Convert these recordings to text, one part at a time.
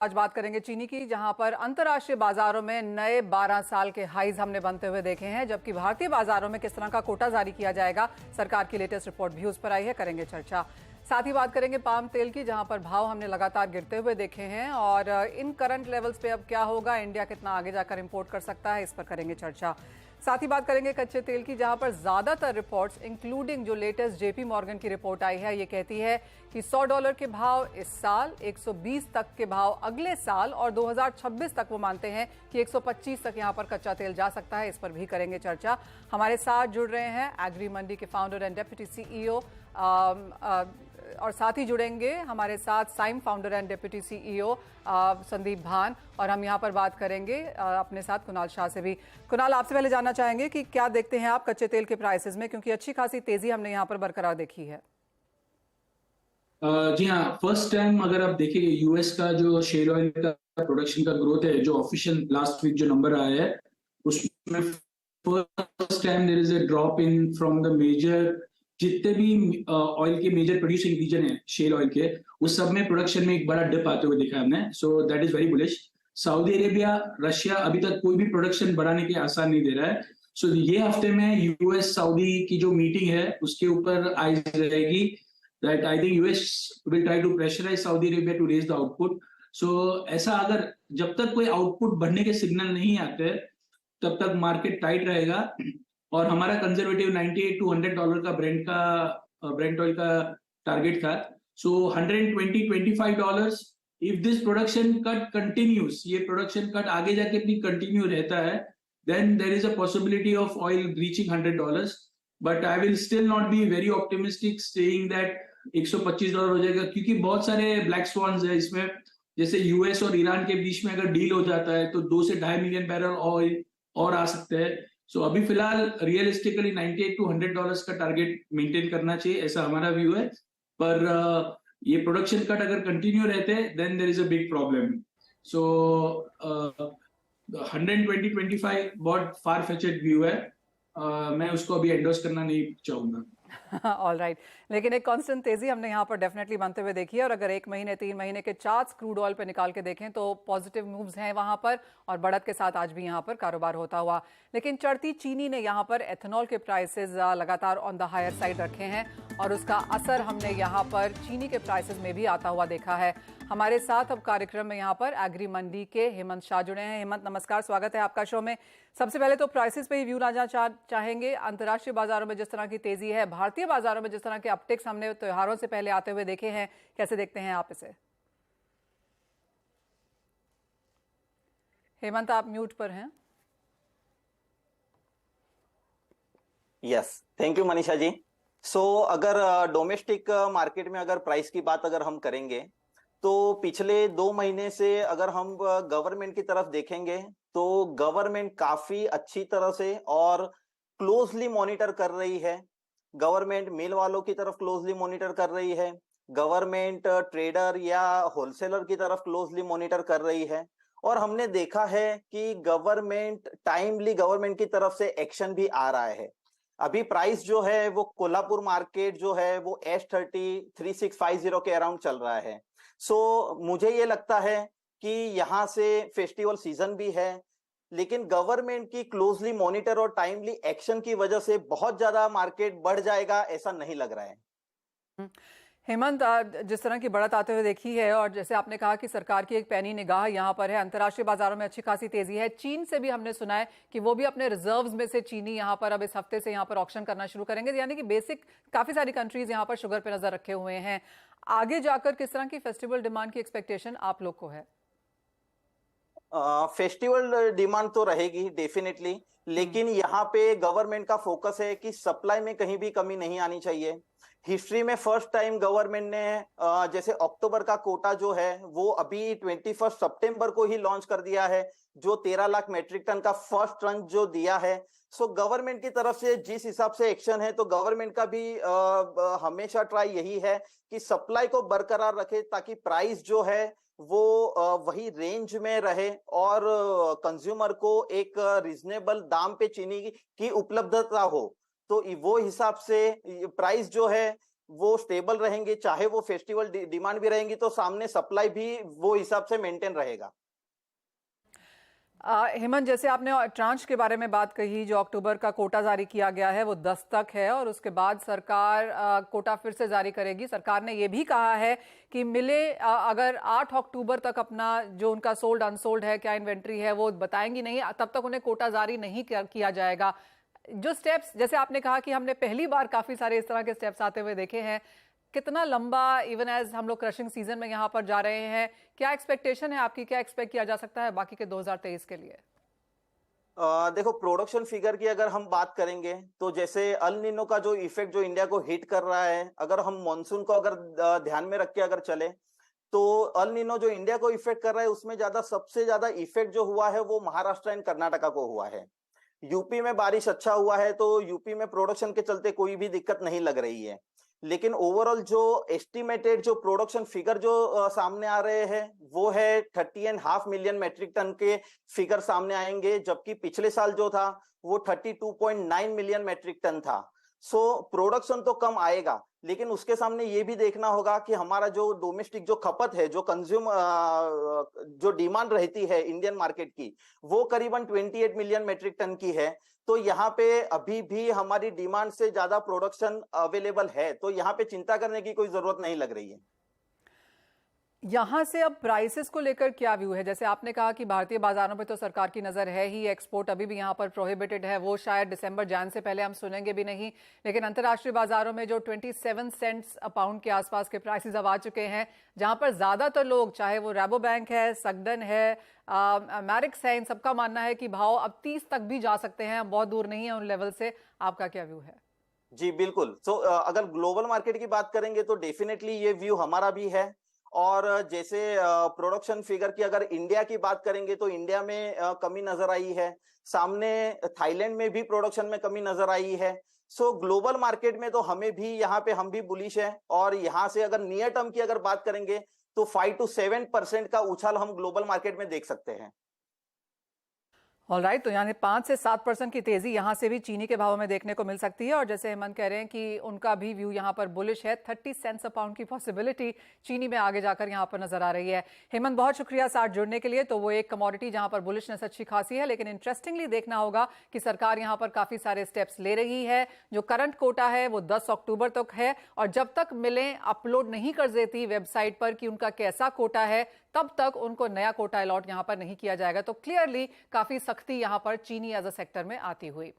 आज बात करेंगे चीनी की, जहां पर अंतर्राष्ट्रीय बाजारों में नए 12 साल के हाईज हमने बनते हुए देखे हैं, जबकि भारतीय बाजारों में किस तरह का कोटा जारी किया जाएगा, सरकार की लेटेस्ट रिपोर्ट भी उस पर आई है, करेंगे चर्चा। साथ ही बात करेंगे पाम तेल की, जहां पर भाव हमने लगातार गिरते हुए देखे हैं और इन करंट लेवल्स पे अब क्या होगा, इंडिया कितना आगे जाकर इंपोर्ट कर सकता है, इस पर करेंगे चर्चा। साथ ही बात करेंगे कच्चे तेल की, जहां पर ज्यादातर रिपोर्ट्स इंक्लूडिंग जो लेटेस्ट जेपी मॉर्गन की रिपोर्ट आई है, ये कहती है कि $100 के भाव इस साल, 120 तक के भाव अगले साल और 2026 तक वो मानते हैं कि 125 तक यहां पर कच्चा तेल जा सकता है, इस पर भी करेंगे चर्चा। हमारे साथ जुड़ रहे हैं एग्री मंडी के फाउंडर एंड डेप्यूटी सीईओ और साथ ही जुड़ेंगे हमारे साथ साइम founder and deputy CEO Sandeep Bhan, और हम यहां पर बात करेंगे अपने साथ कुणाल शाह से भी। कुणाल, आपसे पहले जानना चाहेंगे कि क्या देखते हैं आप कच्चे तेल के प्राइसेस में, क्योंकि अच्छी खासी तेजी हमने यहां पर बरकरार देखी है। जी हाँ, फर्स्ट टाइम अगर आप देखेंगे यूएस का जो शेल ऑयल का प्रोडक्शन का ग्रोथ है, जो ऑफिशियल लास्ट वीक जो नंबर आया है उसमें first time there is a drop in from the major, जितने भी ऑयल के मेजर प्रोड्यूसिंग रीजन है शेल ऑयल के, उस सब में प्रोडक्शन में एक बड़ा डिप आते हुए देखा हमने। So that is very bullish. Saudi Arabia, Russia अभी तक कोई भी प्रोडक्शन बढ़ाने के आसार नहीं दे रहा है। सो ये हफ्ते में यूएस सऊदी की जो मीटिंग है उसके ऊपर आई रहेगी that I think US will try to pressurize Saudi Arabia to raise the output. So ऐसा अगर जब तक कोई आउटपुट बढ़ने के सिग्नल नहीं आते तब तक मार्केट टाइट रहेगा। और हमारा कंजर्वेटिव 98 to $100 का ब्रेंट ऑयल का टारगेट था। सो 120-125 if this production cut continuous, ये प्रोडक्शन कट आगे जाके भी कंटिन्यू रहता है, then there is a possibility of oil reaching $100. But I will still not be very optimistic saying that $125 हो जाएगा, क्योंकि बहुत सारे ब्लैक स्वान्स है इसमें। जैसे यूएस और ईरान के बीच में अगर डील हो जाता है तो 2 से 2.5 मिलियन बैरल ऑयल और आ सकते हैं। सो अभी फिलहाल रियलिस्टिकली 98 to $100 का टारगेट मेंटेन करना चाहिए, ऐसा हमारा व्यू है। पर ये प्रोडक्शन कट अगर कंटिन्यू रहते हैं then there is a big problem. So 120-125 बहुत फार फेचेड व्यू है। मैं उसको अभी एंडोर्स करना नहीं चाहूंगा। ऑल राइट, लेकिन एक कांस्टेंट तेजी हमने यहाँ पर डेफिनेटली बनते हुए देखी है, और अगर 1 महीने 3 महीने के चार्ट्स क्रूड ऑयल पे निकाल के देखें तो पॉजिटिव मूव्स हैं वहां पर, और बढ़त के साथ आज भी यहाँ पर कारोबार होता हुआ। लेकिन चढ़ती चीनी ने यहाँ पर एथेनॉल के प्राइसेस लगातार ऑन द हायर साइड रखे हैं, और उसका असर हमने यहाँ पर चीनी के प्राइसेस में भी आता हुआ देखा है। हमारे साथ अब कार्यक्रम में यहाँ पर एग्री मंडी के हेमंत शाह जुड़े हैं। हेमंत, नमस्कार, स्वागत है आपका शो में। सबसे पहले तो प्राइसेस पे ही व्यू लाना चाहेंगे। अंतर्राष्ट्रीय बाजारों में जिस तरह की तेजी है, भारतीय बाजारों में जिस तरह के अपटिक्स हमने त्योहारों से पहले आते हुए देखे हैं, कैसे देखते हैं आप इसे? हेमंत, आप म्यूट पर हैं। Yes, thank you Manisha ji. अगर डोमेस्टिक मार्केट में अगर प्राइस की बात अगर हम करेंगे तो पिछले 2 महीने से अगर हम गवर्नमेंट की तरफ देखेंगे तो गवर्नमेंट काफी अच्छी तरह से और क्लोजली मॉनिटर कर रही है। गवर्नमेंट मिल वालों की तरफ क्लोजली मॉनिटर कर रही है, गवर्नमेंट ट्रेडर या होलसेलर की तरफ क्लोजली मॉनिटर कर रही है, और हमने देखा है कि गवर्नमेंट की तरफ से एक्शन भी आ रहा है। अभी प्राइस जो है वो कोल्हापुर मार्केट जो है वो S30 3650 के अराउंड चल रहा है। मुझे ये लगता है कि यहाँ से फेस्टिवल सीजन भी है, लेकिन गवर्नमेंट की क्लोजली मॉनिटर और टाइमली एक्शन की वजह से बहुत ज्यादा मार्केट बढ़ जाएगा ऐसा नहीं लग रहा है। हेमंत, जिस तरह की बढ़त आते हुए देखी है, और जैसे आपने कहा कि सरकार की एक पैनी निगाह यहाँ पर है, अंतर्राष्ट्रीय बाजारों में अच्छी खासी तेजी है। चीन से भी हमने सुना है कि वो भी अपने रिजर्व्स में से चीनी यहाँ पर अब इस हफ्ते से यहाँ पर ऑक्शन करना शुरू करेंगे, यानी कि बेसिक काफी सारी कंट्रीज यहाँ पर शुगर पे नजर रखे हुए हैं। आगे जाकर किस तरह की फेस्टिवल डिमांड की एक्सपेक्टेशन आप लोग को है? फेस्टिवल डिमांड तो रहेगी डेफिनेटली, लेकिन यहाँ पे गवर्नमेंट का फोकस है कि सप्लाई में कहीं भी कमी नहीं आनी चाहिए। हिस्ट्री में फर्स्ट टाइम गवर्नमेंट ने जैसे अक्टूबर का कोटा जो है वो अभी 21 सितंबर को ही लॉन्च कर दिया है, जो 13 लाख मेट्रिक टन का फर्स्ट रन जो दिया है। गवर्नमेंट की तरफ से जिस हिसाब से एक्शन है, तो गवर्नमेंट का भी हमेशा ट्राई यही है कि सप्लाई को बरकरार रखे ताकि प्राइस जो है वो वही रेंज में रहे और कंज्यूमर को एक रीजनेबल दाम पे चीनी की उपलब्धता हो। तो वो हिसाब से प्राइस जो है वो स्टेबल रहेंगे, चाहे वो फेस्टिवल डिमांड भी रहेंगी तो सामने सप्लाई भी वो हिसाब से मेंटेन रहेगा। हेमंत, जैसे आपने ट्रांच के बारे में बात कही, जो अक्टूबर का कोटा जारी किया गया है वो 10 तक है और उसके बाद सरकार कोटा फिर से जारी करेगी। सरकार ने ये भी कहा है कि मिले अगर 8 अक्टूबर तक अपना जो उनका सोल्ड अनसोल्ड है, क्या इन्वेंट्री है, वो बताएंगी नहीं, तब तक उन्हें कोटा जारी नहीं किया जाएगा। जो स्टेप्स, जैसे आपने कहा कि हमने पहली बार काफी सारे इस तरह के स्टेप्स आते हुए देखे हैं, कितना लंबा, इवन एज हम लोग क्रशिंग सीजन में यहाँ पर जा रहे हैं, क्या एक्सपेक्टेशन है आपकी, क्या एक्सपेक्ट किया जा सकता है बाकी के 2023 के लिए? देखो, प्रोडक्शन फिगर की अगर हम बात करेंगे तो जैसे अल नीनो का जो इफेक्ट जो इंडिया को हिट कर रहा है, अगर हम मॉनसून को अगर ध्यान में रख के अगर चले तो अल नीनो जो इंडिया को इफेक्ट कर रहा है उसमें सबसे ज्यादा इफेक्ट जो हुआ है वो महाराष्ट्र एंड कर्नाटका को हुआ है। यूपी में बारिश अच्छा हुआ है तो यूपी में प्रोडक्शन के चलते कोई भी दिक्कत नहीं लग रही है, लेकिन ओवरऑल जो एस्टिमेटेड जो प्रोडक्शन फिगर जो सामने आ रहे हैं वो है 30.5 मिलियन मेट्रिक टन के फिगर सामने आएंगे, जबकि पिछले साल जो था वो 32.9 मिलियन मेट्रिक टन था। सो प्रोडक्शन तो कम आएगा, लेकिन उसके सामने ये भी देखना होगा कि हमारा जो डोमेस्टिक जो खपत है, जो जो डिमांड रहती है इंडियन मार्केट की, वो करीबन 28 मिलियन मेट्रिक टन की है। तो यहाँ पे अभी भी हमारी डिमांड से ज्यादा प्रोडक्शन अवेलेबल है, तो यहाँ पे चिंता करने की कोई जरूरत नहीं लग रही है। यहां से अब प्राइसेस को लेकर क्या व्यू है? जैसे आपने कहा कि भारतीय बाजारों पे तो सरकार की नजर है ही, एक्सपोर्ट अभी भी यहां पर प्रोहिबिटेड है, वो शायद दिसंबर जैन से पहले हम सुनेंगे भी नहीं, लेकिन अंतर्राष्ट्रीय बाजारों में जो 27 सेंट्स अ पाउंड के आसपास के प्राइसेस अब आ चुके हैं, जहां पर ज्यादातर लोग, चाहे वो रैबो बैंक है, सगडन है, मैरिक्स है, इन सबका मानना है कि भाव अब 30 तक भी जा सकते हैं, बहुत दूर नहीं है उन लेवल से। आपका क्या व्यू है? जी बिल्कुल। अगर ग्लोबल मार्केट की बात करेंगे तो डेफिनेटली ये व्यू हमारा भी है। और जैसे प्रोडक्शन फिगर की अगर इंडिया की बात करेंगे तो इंडिया में कमी नजर आई है, सामने थाईलैंड में भी प्रोडक्शन में कमी नजर आई है। ग्लोबल मार्केट में तो हमें भी यहाँ पे हम भी बुलिश है, और यहाँ से अगर नियर टर्म की अगर बात करेंगे तो 5 to 7% का उछाल हम ग्लोबल मार्केट में देख सकते हैं। ऑलराइट, तो यानी 5 से 7% की तेजी यहां से भी चीनी के भाव में देखने को मिल सकती है। और जैसे हेमंत कह रहे हैं कि उनका भी व्यू यहां पर बुलिश है, 30 सेंट्स अ पाउंड की पॉसिबिलिटी चीनी में आगे जाकर यहां पर नजर आ रही है। हेमंत, बहुत शुक्रिया साथ जुड़ने के लिए। तो वो एक कमोडिटी जहां पर बुलिशनेस अच्छी खासी है, लेकिन इंटरेस्टिंगली देखना होगा कि सरकार यहां पर काफी सारे स्टेप्स ले रही है। जो करंट कोटा है वो 10 अक्टूबर तक है, और जब तक मिलें अपलोड नहीं कर देती वेबसाइट पर कि उनका कैसा कोटा है, तब तक उनको नया कोटा अलॉट यहां पर नहीं किया जाएगा। तो क्लियरली काफी सख्ती यहां पर चीनी एज अ सेक्टर में आती हुई।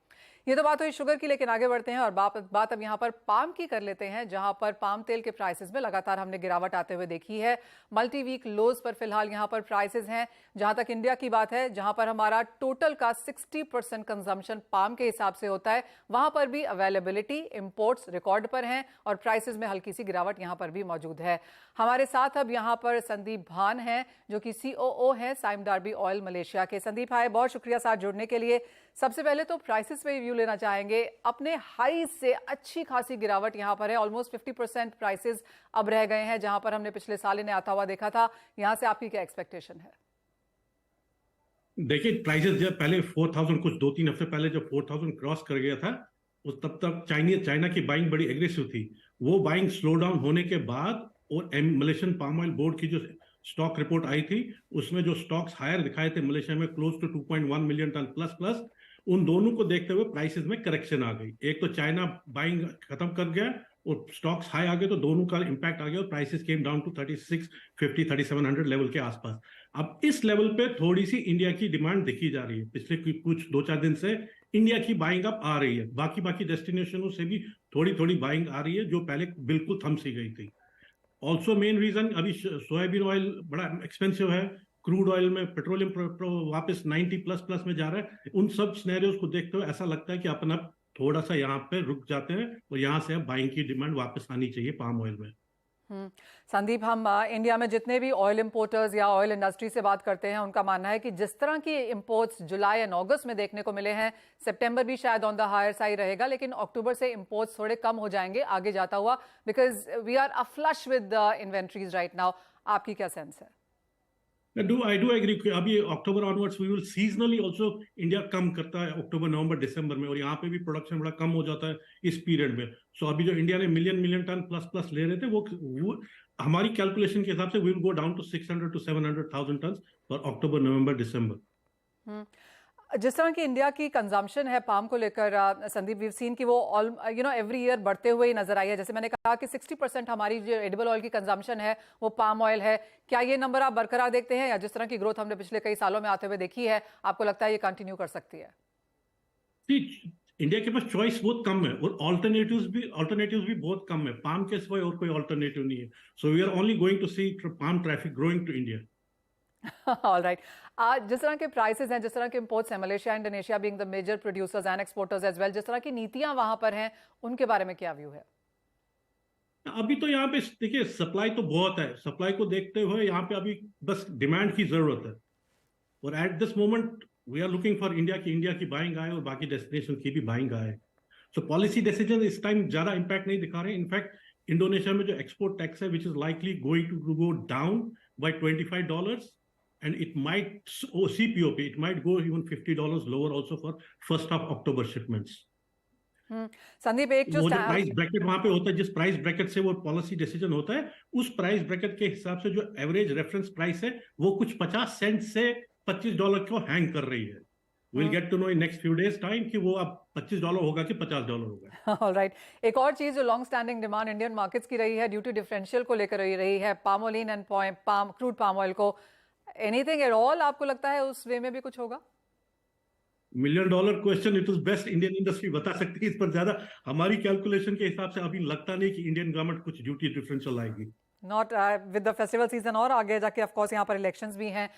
ये तो बात हुई शुगर की, लेकिन आगे बढ़ते हैं और बात अब यहां पर पाम की कर लेते हैं, जहां पर पाम तेल के प्राइसेस में लगातार हमने गिरावट आते हुए देखी है। मल्टी वीक लोज पर फिलहाल यहां पर प्राइसेस हैं। जहां तक इंडिया की बात है, जहां पर हमारा टोटल का 60% कंजम्पशन पाम के हिसाब से होता है, वहां पर भी अवेलेबिलिटी, इंपोर्ट्स रिकॉर्ड पर हैं और प्राइसेस में हल्की सी गिरावट यहां पर भी मौजूद है। हमारे साथ अब यहां पर संदीप भान हैं, जो कि COO हैं साइम डार्बी ऑयल मलेशिया के। संदीप हाय, बहुत शुक्रिया साथ जुड़ने के लिए। सबसे पहले तो प्राइसेस पे व्यू लेना चाहेंगे। अपने हाई से अच्छी खासी गिरावट यहां पर है, ऑलमोस्ट 50% प्राइसेस अब रह गए हैं, जहां पर हमने पिछले साल इन्हें आता हुआ देखा था। यहां से आपकी क्या एक्सपेक्टेशन है? देखिए, प्राइसेस जब पहले 4000, कुछ 2-3 हफ्ते पहले जब 4000 क्रॉस कर गया था, उस तब तक चाइना की बाइंग बड़ी एग्रेसिव थी। वो बाइंग स्लो डाउन होने के बाद और मलेशियन पाम ऑयल बोर्ड की जो स्टॉक रिपोर्ट आई थी, उसमें जो स्टॉक्स हायर दिखाए थे मलेशिया में, close to 2.1 million ton plus, उन दोनों को देखते हुए प्राइसेस में करेक्शन आ गई। एक तो चाइना बाइंग खत्म कर गया और स्टॉक्स हाई आ गए, तो दोनों का इंपैक्ट आ गया और prices came down to 3650 3700 level के आसपास। अब इस लेवल पे थोड़ी सी इंडिया की डिमांड देखी जा रही है। पिछले कुछ 2-4 दिन से इंडिया की बाइंग अब आ रही है, बाकी डेस्टिनेशनों से भी थोड़ी थोड़ी बाइंग आ रही है, जो पहले बिल्कुल थम सी गई थी। ऑल्सो मेन रीजन, अभी सोयाबीन ऑयल बड़ा एक्सपेंसिव है, क्रूड ऑयल में पेट्रोलियम वापस 90 प्लस में जा रहा है। उन सब सिनेरियोज को देखते हुए ऐसा लगता है कि अपन अब थोड़ा सा यहाँ पे रुक जाते हैं और यहाँ से अब बाइंग की डिमांड वापस आनी चाहिए पाम ऑयल में। संदीप, हम इंडिया में जितने भी ऑयल इंपोर्टर्स या ऑयल इंडस्ट्री से बात करते हैं, उनका मानना है कि जिस तरह की इंपोर्ट्स जुलाई एंड अगस्त में देखने को मिले हैं, सितंबर भी शायद ऑन द हायर साइड रहेगा, लेकिन अक्टूबर से इंपोर्ट्स थोड़े कम हो जाएंगे आगे जाता हुआ, because we are a flush with the inventories right now. आपकी क्या सेंस है? I do agree कि अभी October onwards we will seasonally also India कम करता है अक्टूबर नवंबर दिसंबर में, और यहाँ पे भी प्रोडक्शन बड़ा कम हो जाता है इस पीरियड में. सो अभी जो इंडिया ने मिलियन टन प्लस ले रहे थे वो हमारी कैलकुलेशन के हिसाब से will go down to 600 to 700,000 tonne for October November December. जिस तरह की इंडिया की कंजम्पशन है पाम को लेकर संदीप, वीव सीन की वो एवरी ईयर बढ़ते हुए ही नजर आई है. जैसे मैंने कहा कि 60% हमारी जो एडिबल ऑयल की कंजम्पशन है वो पाम ऑयल है. क्या ये नंबर आप बरकरार देखते हैं, या जिस तरह की ग्रोथ हमने पिछले कई सालों में आते हुए देखी है आपको लगता है ये कंटिन्यू कर सकती है? इंडिया के पास चॉइस बहुत कम है और ऑल्टरनेटिव्स भी बहुत कम है. पाम के सिवाय और कोई ऑल्टरनेटिव नहीं है. So we are only going to see palm traffic growing to India. All right. आज जिस तरह के प्राइसेस हैं, जिस तरह के इंपोर्ट्स हैं, Malaysia Indonesia being the major producers and exporters as well, जिस तरह की नीतियां वहां पर हैं, उनके बारे में क्या व्यू है? अभी तो यहाँ पे देखिए सप्लाई तो बहुत है. सप्लाई को देखते हुए यहाँ पे अभी बस डिमांड की जरूरत है. और at this moment we are looking for India की बाइंग आए और बाकी डेस्टिनेशन की भी बाइंग आए. सो पॉलिसी डिसीजन इस टाइम ज्यादा इंपैक्ट नहीं दिखा रहे. इनफैक्ट इंडोनेशिया में जो एक्सपोर्ट टैक्स है which is likely going to go down by $25, and it might CPOP it might go even $50 lower also for first of October shipments. Sandeep, एक जो प्राइस ब्रैकेट वहां पे होता है, जिस प्राइस ब्रैकेट से वो पॉलिसी डिसीजन होता है, उस प्राइस ब्रैकेट के हिसाब से जो एवरेज रेफरेंस प्राइस है वो कुछ 50 सेंट से $25 को हैंग कर रही है. We'll get to know in next few days time कि वो अब $25 होगा कि $50 होगा. ऑलराइट. एक और चीज जो long standing demand Indian markets की रही है ड्यूटी डिफरेंशियल को लेकर रही है, palmolein and crude palm oil को. एनीथिंग एट ऑल आपको लगता है उस वे में भी कुछ होगा? $1 million question. It is best Indian industry बता सकती है इस पर. ज्यादा हमारी कैलकुलेशन के हिसाब से अभी लगता नहीं कि इंडियन गवर्नमेंट कुछ ड्यूटी डिफरेंशियल लाएगी. Not with the festival season और आगे जाके ऑफ कोर्स यहाँ पर इलेक्शंस भी हैं.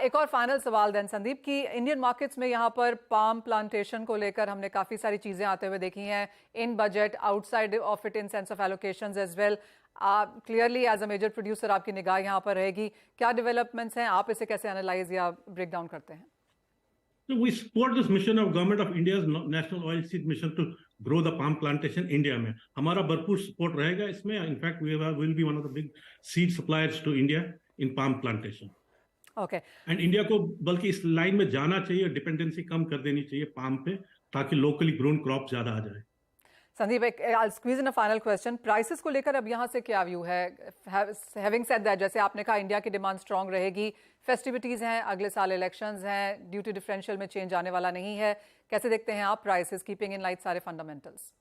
एक और फाइनल सवाल देन संदीप की इंडियन मार्केट्स में यहाँ पर पाम प्लांटेशन को लेकर हमने काफी सारी चीजें आते हुए देखी हैं, in budget, outside of it, in sense of allocations as well. Clearly as a major producer आपकी निगाह यहाँ पर रहेगी. क्या डेवलपमेंट्स हैं, आप इसे कैसे एनालाइज या ब्रेक डाउन करते हैं? So we support this mission of Government of India's National Oilseed Mission to grow the palm plantation India में. हमारा भरपूर सपोर्ट रहेगा इसमें. In fact, we will be one of the big seed suppliers to India in palm plantation. Okay. And India को बल्कि इस line में जाना चाहिए, डिपेंडेंसी कम कर देनी चाहिए पाम पे, ताकि लोकली ग्रोन क्रॉप ज्यादा आ जाए. Sandeep, I'll squeeze in a final question. Prices को लेकर अब यहाँ से क्या व्यू है? Having said that, जैसे आपने कहा इंडिया की डिमांड स्ट्रांग रहेगी, फेस्टिविटीज हैं, अगले साल इलेक्शंस हैं, ड्यूटी डिफरेंशियल में चेंज आने वाला नहीं है. कैसे देखते हैं आप प्राइसेस, कीपिंग इन लाइट सारे फंडामेंटल्स?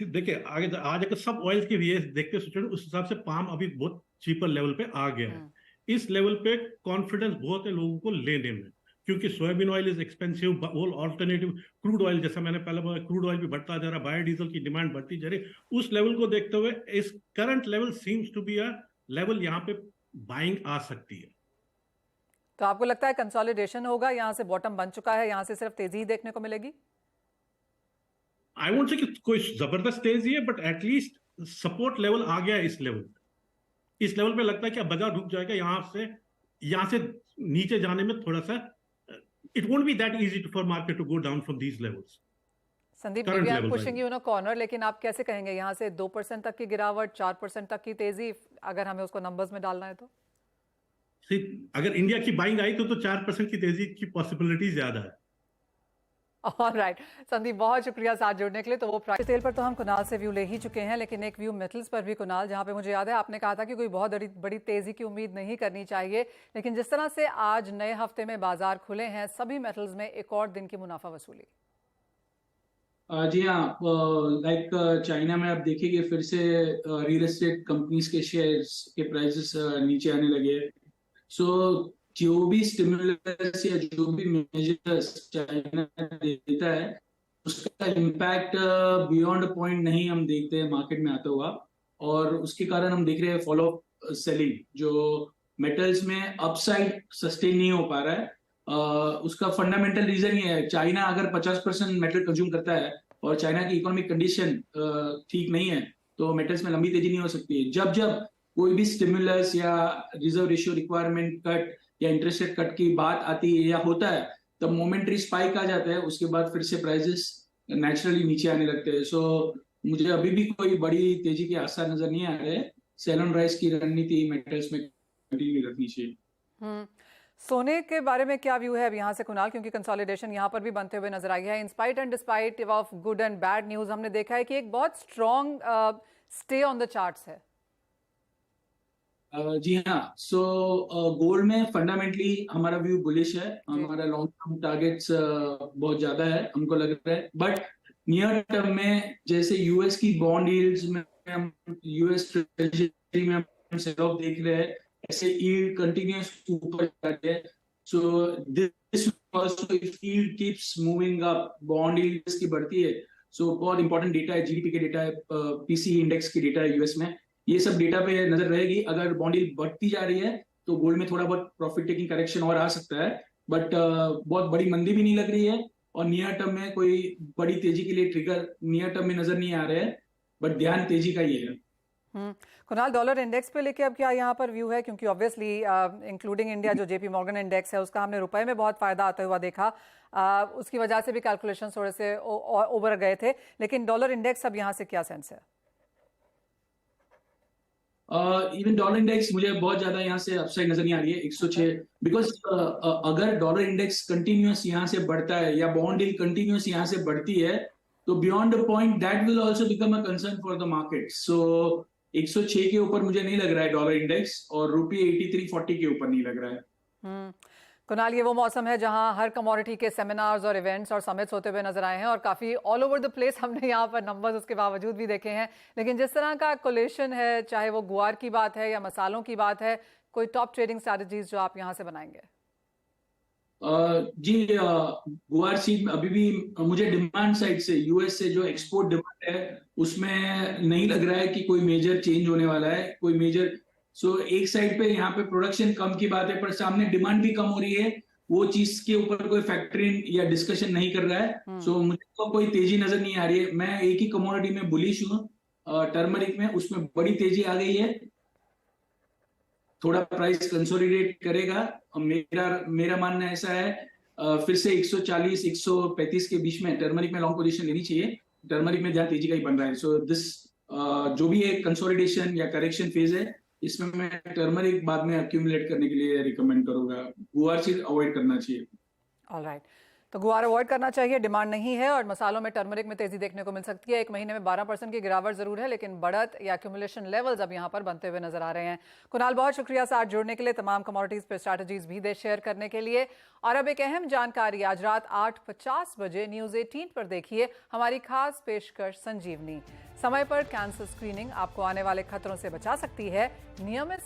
देखिए आगे आज अगर सब ऑयल की देखते सोचें उस हिसाब से पाम अभी बहुत चीपर लेवल पे आ गया है. इस लेवल पे कॉन्फिडेंस बहुत है लोगों को लेने में, क्योंकि soybean oil is expensive. All alternative crude oil, जैसा मैंने पहले बोला, क्रूड ऑयल भी बढ़ता जा रहा है, बायोडीजल की डिमांड बढ़ती जा रही. उस लेवल को देखते हुए इस current level seems to be a level यहाँ पे बाइंग आ सकती है. तो आपको लगता है कंसोलिडेशन होगा, यहाँ से बॉटम बन चुका है, यहाँ से सिर्फ तेजी देखने को मिलेगी? आई वोंट से कि कोई जबरदस्त तेजी है, बट एटलीस्ट सपोर्ट लेवल आ गया है. इस लेवल पे लगता है कि अब बाजार रुक जाएगा. यहाँ से नीचे जाने में थोड़ा सा it won't be that easy for market to go down from these levels. Sandeep, maybe I'm pushing you in a corner, लेकिन आप कैसे कहेंगे यहाँ से 2% तक की गिरावट, 4% तक की तेजी, अगर हमें उसको नंबर्स में डालना है तो? अगर इंडिया की बाइंग आई तो 4% की तेजी की पॉसिबिलिटी ज्यादा है. ऑलराइट संदीप, बहुत शुक्रिया साथ जुड़ने के लिए. तो वो प्राइस तेल पर तो हम कुणाल से व्यू ले ही चुके हैं, लेकिन एक व्यू मेटल्स पर भी कुणाल, जहां पे मुझे याद है आपने कहा था कि कोई बहुत बड़ी तेजी की उम्मीद नहीं करनी चाहिए, लेकिन जिस तरह से आज नए हफ्ते में बाजार खुले हैं सभी मेटल्स में एक और दिन की मुनाफा वसूली. जी हाँ, लाइक चाइना में आप देखेंगे फिर से रियल एस्टेट कंपनीज के शेयर्स के प्राइसेस नीचे आने लगे. सो जो भी स्टिमुलस या जो भी मेजर्स चाइना देता है उसका इम्पैक्ट बियॉन्ड पॉइंट नहीं हम देखते हैं मार्केट में आता हुआ, और उसके कारण हम देख रहे हैं फॉलो सेलिंग. जो मेटल्स में अपसाइड सस्टेन नहीं हो पा रहा है, उसका फंडामेंटल रीजन ये है, चाइना अगर 50% मेटल कंज्यूम करता है और चाइना की इकोनॉमिक कंडीशन ठीक नहीं है तो मेटल्स में लंबी तेजी नहीं हो सकती है. जब जब कोई भी स्टिमुलस या रिजर्व रेशियो रिक्वायरमेंट कट या इंटरेस्ट रेट कट की बात आती है या होता है तब मोमेंटरी स्पाइक आ जाता है, उसके बाद फिर से प्राइसेस नेचुरली नीचे आने लगते हैं. सो मुझे अभी भी कोई बड़ी तेजी के आसार नजर नहीं आ रहे. सेल ऑन राइज की रणनीति मेटल्स में कंटिन्यू रखनी चाहिए. सोने के बारे में क्या व्यू है अब यहाँ से कुणाल, क्योंकि कंसोलिडेशन यहाँ पर भी बनते हुए नजर आई है। In spite and despite of good and bad news हमने देखा है कि एक बहुत strong stay on the charts है। जी हाँ, सो गोल्ड में फंडामेंटली हमारा व्यू बुलिश है। हमारा लॉन्ग टर्म टारगेट्स बहुत ज्यादा है हमको लग रहा है, बट नियर टर्म में जैसे यूएस की बॉन्ड यील्ड्स में हम यूएस ट्रेजरी में हम सेल ऑफ देख रहे हैं, ऐसे यील्ड कंटिन्यूअस ऊपर जाते हैं। So this also if yield keeps moving up, bond yields की बढ़ती है, सो बहुत इंपॉर्टेंट डेटा है, जीडीपी के डेटा है, पीसी इंडेक्स की डेटा है यूएस में, ये सब डेटा पे नजर रहेगी। अगर बॉन्ड यील्ड बढ़ती जा रही है तो गोल्ड में थोड़ा बहुत प्रॉफिट टेकिंग करेक्शन और आ सकता है, बट बहुत बड़ी मंदी भी नहीं लग रही है और नियर टर्म में कोई बड़ी तेजी के लिए ट्रिगर नियर टर्म में नजर नहीं आ रहे हैं, बट ध्यान तेजी का ही है। कुणाल, डॉलर इंडेक्स पे लेके अब क्या यहाँ पर व्यू है, क्योंकि ऑब्वियसली इंक्लूडिंग इंडिया जो जेपी मॉर्गन इंडेक्स है उसका हमने रुपए में बहुत फायदा आता हुआ देखा, उसकी वजह से भी कैलकुलेशन थोड़े से ओवर गए थे, लेकिन डॉलर इंडेक्स अब यहाँ से क्या सेंस है? इवन डॉलर इंडेक्स मुझे बहुत ज्यादा यहाँ से अपसाइड नजर नहीं आ रही है 106, बिकॉज अगर डॉलर इंडेक्स कंटिन्यूअस यहाँ से बढ़ता है या बॉन्ड यील्ड कंटिन्यूअस यहाँ से बढ़ती है तो beyond the point that will also become a concern for the market. So 106 के ऊपर मुझे नहीं लग रहा है डॉलर इंडेक्स, और रुपये 8340 के ऊपर नहीं लग रहा है। कुणाल, ये वो मौसम है जहां हर कमोडिटी के सेमिनार्स और इवेंट्स और समिट्स होते हुए नजर आए हैं और काफी ऑल ओवर द प्लेस हमने यहाँ पर नंबर्स उसके बावजूद भी देखे हैं, लेकिन जिस तरह का कोलेशन है, चाहे वो गुआर की बात है या मसालों की बात है, कोई टॉप ट्रेडिंग स्ट्रैटेजीज जो आप यहाँ से बनाएंगे? जी, गुआर सीड अभी भी मुझे डिमांड साइड से यूएस से जो एक्सपोर्ट डिमांड है उसमें नहीं लग रहा है कि कोई मेजर चेंज होने वाला है, कोई मेजर। सो एक साइड पे यहाँ पे प्रोडक्शन कम की बात है, पर सामने डिमांड भी कम हो रही है, वो चीज के ऊपर कोई फैक्टरिंग या डिस्कशन नहीं कर रहा है। सो मुझे तो कोई तेजी नजर नहीं आ रही है। मैं एक ही कमोडिटी में बुलिश हूँ, टर्मरिक में, उसमें बड़ी तेजी आ गई है, थोड़ा प्राइस कंसोलिडेट करेगा। मेरा मानना ऐसा है, फिर से 140 135 के बीच में टर्मरिक में लॉन्ग पोजीशन लेनी चाहिए। टर्मरिक में ध्यान तेजी का ही बन रहा है। सो दिस जो भी एक कंसोलिडेशन या करेक्शन फेज है, इसमें मैं टर्मरिक बाद में अक्यूमुलेट करने के लिए रिकमेंड करूंगा। गुआर से अवॉइड करना चाहिए। ऑलराइट, तो गुआर अवॉइड करना चाहिए, डिमांड नहीं है, और मसालों में टर्मरिक में तेजी देखने को मिल सकती है। एक महीने में 12% की गिरावट जरूर है, लेकिन बढ़त या एक्यूमुलेशन लेवल्स अब यहाँ पर बनते हुए नजर आ रहे हैं। कुणाल, बहुत शुक्रिया साथ जुड़ने के लिए, तमाम कमोडिटीज पे स्ट्रैटेजीज भी दे शेयर करने के लिए। और अब एक अहम जानकारी, आज रात 8:50 बजे न्यूज 18 पर देखिए हमारी खास पेशकश संजीवनी। समय पर कैंसर स्क्रीनिंग आपको आने वाले खतरों से बचा सकती है। नियमित